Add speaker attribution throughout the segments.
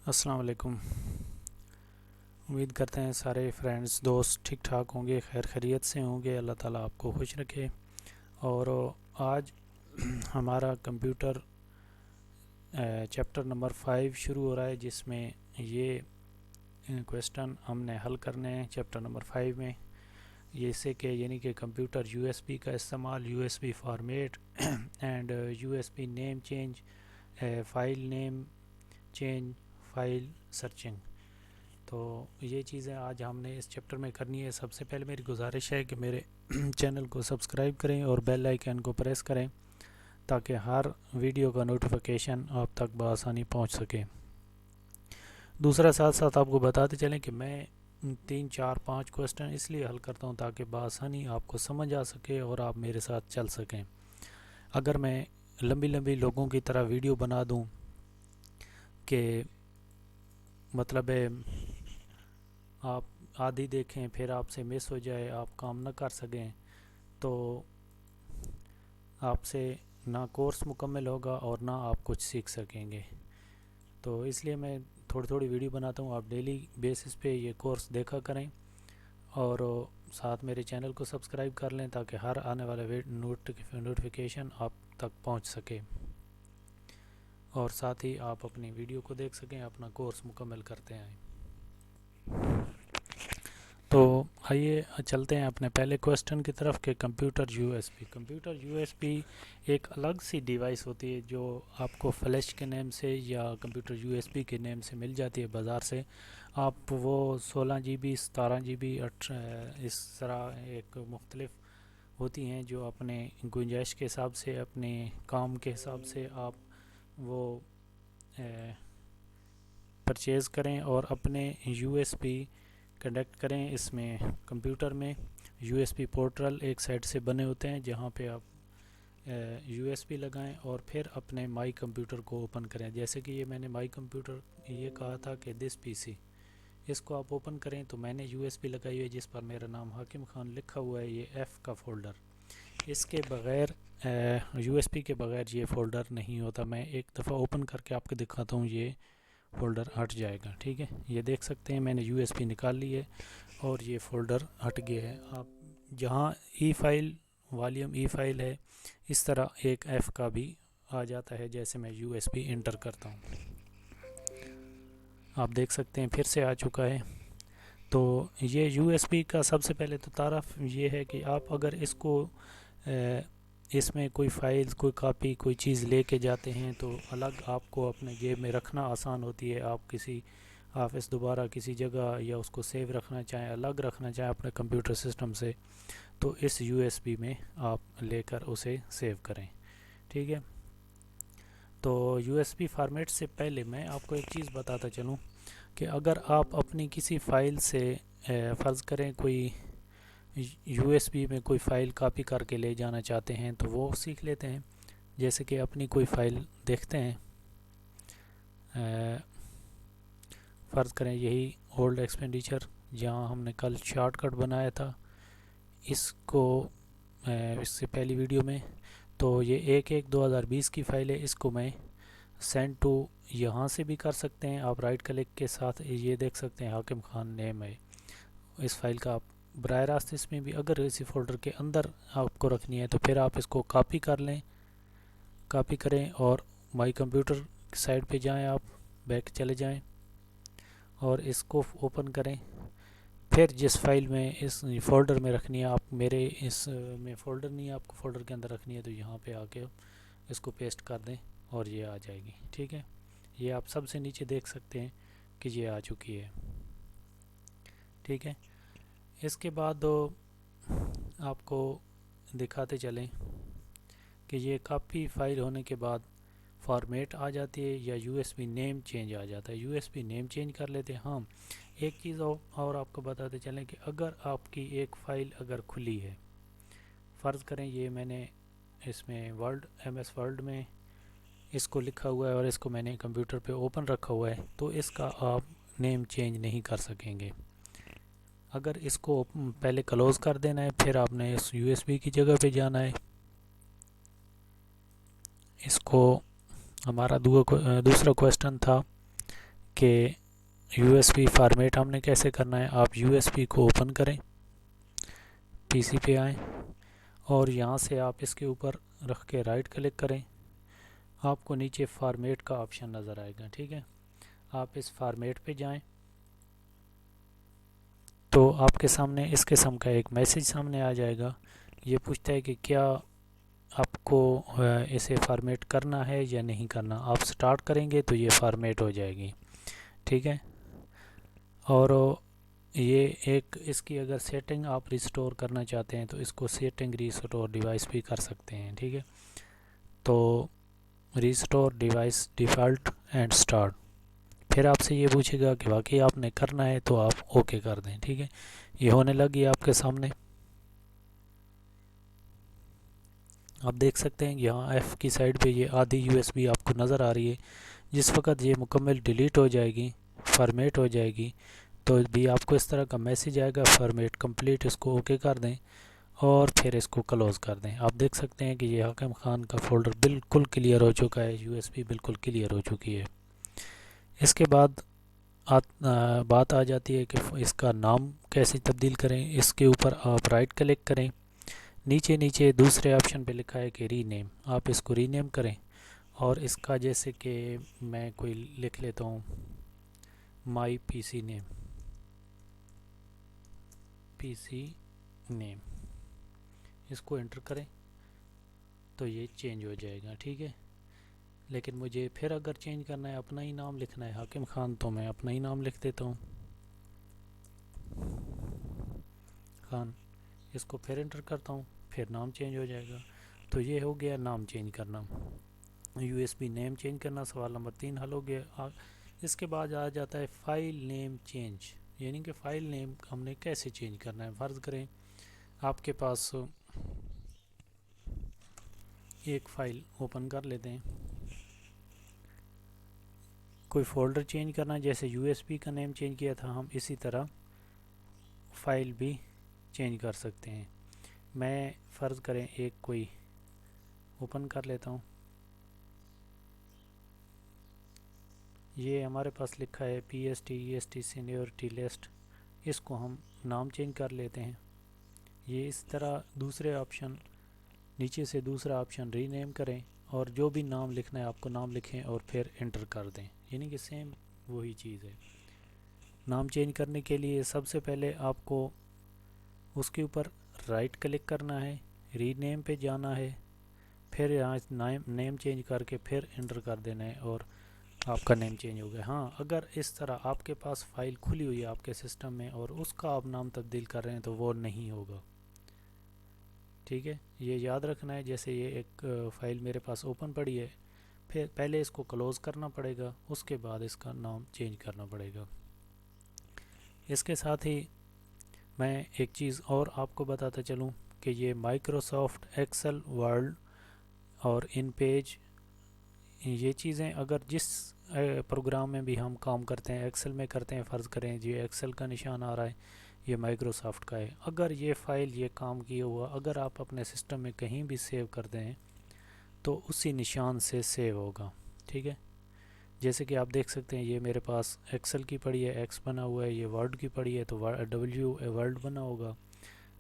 Speaker 1: السلام علیکم۔ امید کرتے ہیں سارے فرینڈز دوست ٹھیک ٹھاک ہوں گے، خیر خیریت سے ہوں گے، اللہ تعالیٰ آپ کو خوش رکھے۔ اور آج ہمارا کمپیوٹر چیپٹر نمبر 5 شروع ہو رہا ہے، جس میں یہ کویسٹن ہم نے حل کرنے ہیں چیپٹر نمبر 5 میں، یہ سے کہ یعنی کہ کمپیوٹر یو ایس بی کا استعمال، U S B format and U S B name change, file name change, file searching. تو یہ چیزیں آج ہم نے اس چیپٹر میں کرنی ہے۔ سب سے پہلے میری گزارش ہے کہ میرے چینل کو سبسکرائب کریں اور بیل آئیکن کو پریس کریں تاکہ ہر ویڈیو کا نوٹیفیکیشن آپ تک بآسانی پہنچ سکے۔ دوسرا ساتھ ساتھ آپ کو بتاتے چلیں کہ میں 3 4 5 کویسٹن اس لیے حل کرتا ہوں تاکہ بآسانی آپ کو سمجھ آ سکے اور آپ میرے ساتھ چل سکیں۔ اگر میں لمبی لمبی لوگوں کی طرح ویڈیو بنا دوں کہ مطلب ہے آپ آدھی دیکھیں پھر آپ سے مس ہو جائے، آپ کام نہ کر سکیں، تو آپ سے نہ کورس مکمل ہوگا اور نہ آپ کچھ سیکھ سکیں گے۔ تو اس لیے میں تھوڑی تھوڑی ویڈیو بناتا ہوں، آپ ڈیلی بیسس پہ یہ کورس دیکھا کریں اور ساتھ میرے چینل کو سبسکرائب کر لیں تاکہ ہر آنے والا نوٹیفیکیشن آپ تک پہنچ سکے اور ساتھ ہی آپ اپنی ویڈیو کو دیکھ سکیں، اپنا کورس مکمل کرتے آئیں۔ تو آئیے چلتے ہیں اپنے پہلے کویسٹن کی طرف کہ computer U S B. Computer U S B ایک الگ سی ڈیوائس ہوتی ہے جو آپ کو فلیش کے نیم سے یا کمپیوٹر یو ایس بی کے نیم سے مل جاتی ہے بازار سے۔ آپ وہ 16 GB 17 GB اس طرح ایک مختلف ہوتی ہیں جو اپنے گنجائش کے حساب سے، اپنے کام کے حساب سے آپ وہ پرچیز کریں اور اپنے یو ایس بی کنیکٹ کریں۔ اس میں کمپیوٹر میں یو ایس بی پورٹل ایک سائٹ سے بنے ہوتے ہیں جہاں پہ آپ یو ایس بی لگائیں اور پھر اپنے مائی کمپیوٹر کو اوپن کریں۔ جیسے کہ یہ میں نے مائی کمپیوٹر یہ کہا تھا کہ دس پی سی، اس کو آپ اوپن کریں تو میں نے یو ایس بی لگائی ہوئی ہے جس پر میرا نام حاکم خان لکھا ہوا ہے، یہ ایف کا فولڈر۔ اس کے بغیر یو ایس بی کے بغیر یہ فولڈر نہیں ہوتا۔ میں ایک دفعہ اوپن کر کے آپ کو دکھاتا ہوں، یہ فولڈر ہٹ جائے گا، ٹھیک ہے۔ یہ دیکھ سکتے ہیں میں نے یو ایس بی نکال لی ہے اور یہ فولڈر ہٹ گیا ہے۔ آپ جہاں ای فائل والیوم ای فائل ہے، اس طرح ایک ایف کا بھی آ جاتا ہے جیسے میں یو ایس بی انٹر کرتا ہوں، آپ دیکھ سکتے ہیں پھر سے آ چکا ہے۔ تو یہ یو ایس بی کا سب سے پہلے تو تعارف یہ ہے کہ آپ اگر اس کو اس میں کوئی فائل، کوئی کاپی، کوئی چیز لے کے جاتے ہیں تو الگ آپ کو اپنے جیب میں رکھنا آسان ہوتی ہے۔ آپ کسی آفس دوبارہ کسی جگہ یا اس کو سیو رکھنا چاہیں، الگ رکھنا چاہیں اپنے کمپیوٹر سسٹم سے، تو اس یو ایس بی میں آپ لے کر اسے سیو کریں، ٹھیک ہے۔ تو یو ایس بی فارمیٹ سے پہلے میں آپ کو ایک چیز بتاتا چلوں کہ اگر آپ اپنی کسی فائل سے فرض کریں کوئی یو ایس بی میں کوئی فائل کاپی کر کے لے جانا چاہتے ہیں تو وہ سیکھ لیتے ہیں۔ جیسے کہ اپنی کوئی فائل دیکھتے ہیں، فرض کریں یہی اولڈ ایکسپینڈیچر جہاں ہم نے کل شارٹ کٹ بنایا تھا، اس کو اس سے پہلی ویڈیو میں، تو یہ 1/1/2020 کی فائل ہے۔ اس کو میں سینڈ ٹو یہاں سے بھی کر سکتے ہیں، آپ رائٹ کلک کے ساتھ یہ دیکھ سکتے ہیں حاکم خان نیم ہے اس فائل کا۔ آپ براہ راست اس میں بھی اگر اسی فولڈر کے اندر آپ کو رکھنی ہے تو پھر آپ اس کو کاپی کر لیں، کاپی کریں اور مائی کمپیوٹر سائٹ پہ جائیں، آپ بیک چلے جائیں اور اس کو اوپن کریں۔ پھر جس فائل میں اس فولڈر میں رکھنی ہے، آپ میرے اس میں فولڈر نہیں ہے، آپ کو فولڈر کے اندر رکھنی ہے تو یہاں پہ آ کے اس کو پیسٹ کر دیں اور یہ آ جائے گی، ٹھیک ہے۔ یہ آپ سب سے نیچے دیکھ سکتے ہیں کہ یہ آ چکی ہے، ٹھیک ہے۔ اس کے بعد آپ کو دکھاتے چلیں کہ یہ کاپی فائل ہونے کے بعد فارمیٹ آ جاتی ہے یا U S B name change آ جاتا ہے۔ U S B name change کر لیتے ہیں۔ ہاں، ایک چیز اور آپ کو بتاتے چلیں کہ اگر آپ کی ایک فائل اگر کھلی ہے، فرض کریں یہ میں نے اس میں ورڈ ایم ایس ورڈ میں اس کو لکھا ہوا ہے اور اس کو میں نے کمپیوٹر پہ اوپن رکھا ہوا ہے، تو اس کا آپ نیم چینج نہیں کر سکیں گے۔ اگر اس کو پہلے کلوز کر دینا ہے، پھر آپ نے اس یو ایس بی کی جگہ پہ جانا ہے۔ اس کو ہمارا دوسرا کویسٹن تھا کہ یو ایس بی فارمیٹ ہم نے کیسے کرنا ہے. آپ یو ایس بی کو اوپن کریں, پی سی پہ آئیں اور یہاں سے آپ اس کے اوپر رکھ کے رائٹ کلک کریں. آپ کو نیچے فارمیٹ کا آپشن نظر آئے گا, ٹھیک ہے. آپ اس فارمیٹ پہ جائیں تو آپ کے سامنے اس قسم کا ایک میسیج سامنے آ جائے گا. یہ پوچھتا ہے کہ کیا آپ کو اسے فارمیٹ کرنا ہے یا نہیں کرنا. آپ سٹارٹ کریں گے تو یہ فارمیٹ ہو جائے گی, ٹھیک ہے. اور یہ ایک اس کی اگر سیٹنگ آپ ریسٹور کرنا چاہتے ہیں تو اس کو سیٹنگ ریسٹور ڈیوائس بھی کر سکتے ہیں, ٹھیک ہے. تو restore device default and start, پھر آپ سے یہ پوچھے گا کہ واقعی آپ نے کرنا ہے تو آپ اوکے کر دیں, ٹھیک ہے. یہ ہونے لگی آپ کے سامنے. آپ دیکھ سکتے ہیں یہاں ایف کی سائڈ پہ یہ آدھی یو ایس بی آپ کو نظر آ رہی ہے. جس وقت یہ مکمل ڈیلیٹ ہو جائے گی, فارمیٹ ہو جائے گی, تو بھی آپ کو اس طرح کا میسیج آئے گا فارمیٹ کمپلیٹ. اس کو اوکے کر دیں اور پھر اس کو کلوز کر دیں. آپ دیکھ سکتے ہیں کہ یہ حاکم خان کا فولڈر بالکل کلیئر ہو چکا ہے, یو ایس بی بالکل کلیئر ہو چکی ہے. اس کے بعد بات آ جاتی ہے کہ اس کا نام کیسے تبدیل کریں. اس کے اوپر آپ رائٹ کلک کریں, نیچے دوسرے آپشن پہ لکھا ہے کہ ری نیم, آپ اس کو ری نیم کریں. اور اس کا جیسے کہ میں کوئی لکھ لیتا ہوں مائی پی سی نیم, پی سی نیم, اس کو انٹر کریں تو یہ چینج ہو جائے گا, ٹھیک ہے. لیکن مجھے پھر اگر چینج کرنا ہے, اپنا ہی نام لکھنا ہے حاکم خان, تو میں اپنا ہی نام لکھ دیتا ہوں خان. اس کو پھر انٹر کرتا ہوں, پھر نام چینج ہو جائے گا. تو یہ ہو گیا نام چینج کرنا, U S B name change کرنا. سوال نمبر 3 حل ہو گیا. اس کے بعد آ جاتا ہے فائل نیم چینج, یعنی کہ فائل نیم ہم نے کیسے چینج کرنا ہے. فرض کریں آپ کے پاس ایک فائل اوپن کر لیتے ہیں, کوئی فولڈر چینج کرنا, جیسے یو ایس بی کا نیم چینج کیا تھا ہم, اسی طرح فائل بھی چینج کر سکتے ہیں. میں فرض کریں ایک کوئی اوپن کر لیتا ہوں. یہ ہمارے پاس لکھا ہے P S T E S T seniority list, اس کو ہم نام چینج کر لیتے ہیں. یہ اس طرح دوسرے آپشن, نیچے سے دوسرا آپشن ری نیم کریں, اور جو بھی نام لکھنا ہے آپ کو نام لکھیں اور پھر انٹر کر دیں, یعنی کہ سیم وہی چیز ہے. نام چینج کرنے کے لیے سب سے پہلے آپ کو اس کے اوپر رائٹ کلک کرنا ہے, ری نیم پہ جانا ہے, پھر یہاں نیم چینج کر کے پھر انٹر کر دینا ہے اور آپ کا نیم چینج ہو گیا. ہاں, اگر اس طرح آپ کے پاس فائل کھلی ہوئی ہے آپ کے سسٹم میں اور اس کا آپ نام تبدیل کر رہے ہیں تو وہ نہیں ہوگا, ٹھیک ہے. یہ یاد رکھنا ہے. جیسے یہ ایک فائل میرے پاس اوپن پڑی ہے, پھر پہلے اس کو کلوز کرنا پڑے گا, اس کے بعد اس کا نام چینج کرنا پڑے گا. اس کے ساتھ ہی میں ایک چیز اور آپ کو بتاتا چلوں کہ یہ مائکروسافٹ ایکسل, ورڈ اور ان پیج, یہ چیزیں اگر جس پروگرام میں بھی ہم کام کرتے ہیں, ایکسل میں کرتے ہیں, فرض کریں جی ایکسل کا نشان آ رہا ہے, یہ مائکروسافٹ کا ہے. اگر یہ فائل یہ کام کیا ہوا اگر آپ اپنے سسٹم میں کہیں بھی سیو کر دیں تو اسی نشان سے سیو ہوگا, ٹھیک ہے. جیسے کہ آپ دیکھ سکتے ہیں یہ میرے پاس ایکسل کی پڑی ہے, ایکس بنا ہوا ہے, یہ ورڈ کی پڑی ہے تو ڈبلیو ورڈ بنا ہوگا.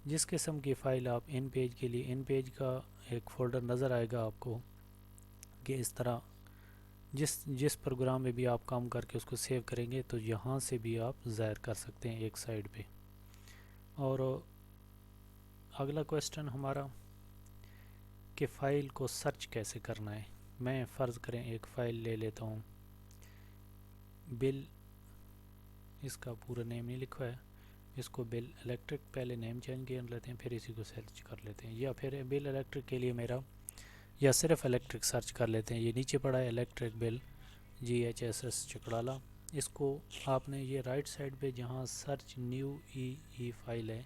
Speaker 1: جس قسم کی فائل آپ ان پیج کے لیے, ان پیج کا ایک فولڈر نظر آئے گا آپ کو کہ اس طرح جس پروگرام میں بھی آپ کام کر کے اس کو سیو کریں گے تو یہاں سے بھی آپ ظاہر کر سکتے ہیں ایک سائڈ پہ. اور اگلا کویسچن ہمارا کہ فائل کو سرچ کیسے کرنا ہے. میں فرض کریں ایک فائل لے لیتا ہوں, بل, اس کا پورا نیم نہیں لکھا ہے, اس کو بل الیکٹرک, پہلے نیم چینج کر لیتے ہیں پھر اسی کو سرچ کر لیتے ہیں. یا پھر بل الیکٹرک کے لیے میرا, یا صرف الیکٹرک سرچ کر لیتے ہیں. یہ نیچے پڑا ہے الیکٹرک بل GHSS چکڑالہ. اس کو آپ نے یہ رائٹ سائڈ پہ جہاں سرچ نیو ای فائل ہے,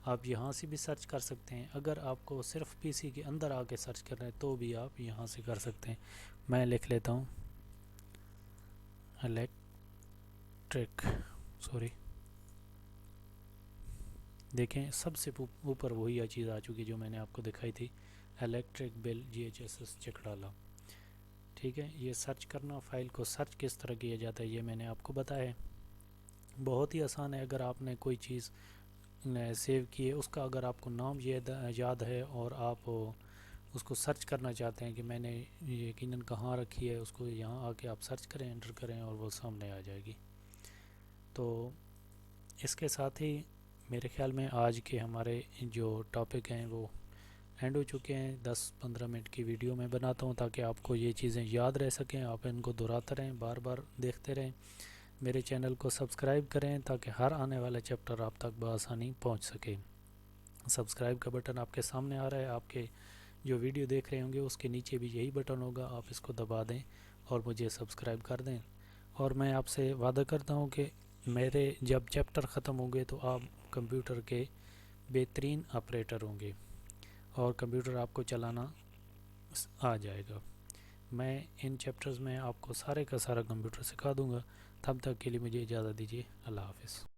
Speaker 1: آپ یہاں سے بھی سرچ کر سکتے ہیں. اگر آپ کو صرف پی سی کے اندر آ کے سرچ کرنا ہے تو بھی آپ یہاں سے کر سکتے ہیں. میں لکھ لیتا ہوں الیکٹرک, سوری, دیکھیں سب سے اوپر وہی چیز آ چکی جو میں نے آپ کو دکھائی تھی, الیکٹرک بل GHSS چکڑالہ, ٹھیک ہے، یہ سرچ کرنا، فائل کو سرچ کس طرح کیا جاتا ہے یہ میں نے آپ کو بتایا ہے، بہت ہی آسان ہے۔ اگر آپ نے کوئی چیز سیو کی ہے، اس کا اگر آپ کو نام یاد ہے اور آپ اس کو سرچ کرنا چاہتے ہیں کہ میں نے یقیناً کہاں رکھی ہے، اس کو یہاں آ کے آپ سرچ کریں، انٹر کریں اور وہ سامنے آ جائے گی۔ تو اس کے ساتھ ہی میرے خیال میں آج کے ہمارے جو ٹاپک ہیں وہ اینڈ ہو چکے ہیں۔ 10-15 منٹ کی ویڈیو میں بناتا ہوں تاکہ آپ کو یہ چیزیں یاد رہ سکیں، آپ ان کو دہراتے رہیں، بار بار دیکھتے رہیں۔ میرے چینل کو سبسکرائب کریں تاکہ ہر آنے والا چیپٹر آپ تک بآسانی پہنچ سکے۔ سبسکرائب کا بٹن آپ کے سامنے آ رہا ہے، آپ کے جو ویڈیو دیکھ رہے ہوں گے اس کے نیچے بھی یہی بٹن ہوگا، آپ اس کو دبا دیں اور مجھے سبسکرائب کر دیں۔ اور میں آپ سے وعدہ کرتا ہوں کہ میرے جب چیپٹر ختم ہوں گے تو آپ کمپیوٹر کے بہترین آپریٹر ہوں گے اور کمپیوٹر آپ کو چلانا آ جائے گا۔ میں ان چیپٹرز میں آپ کو سارے کا سارا کمپیوٹر سکھا دوں گا۔ تب تک کے لیے مجھے اجازت دیجیے، اللہ حافظ۔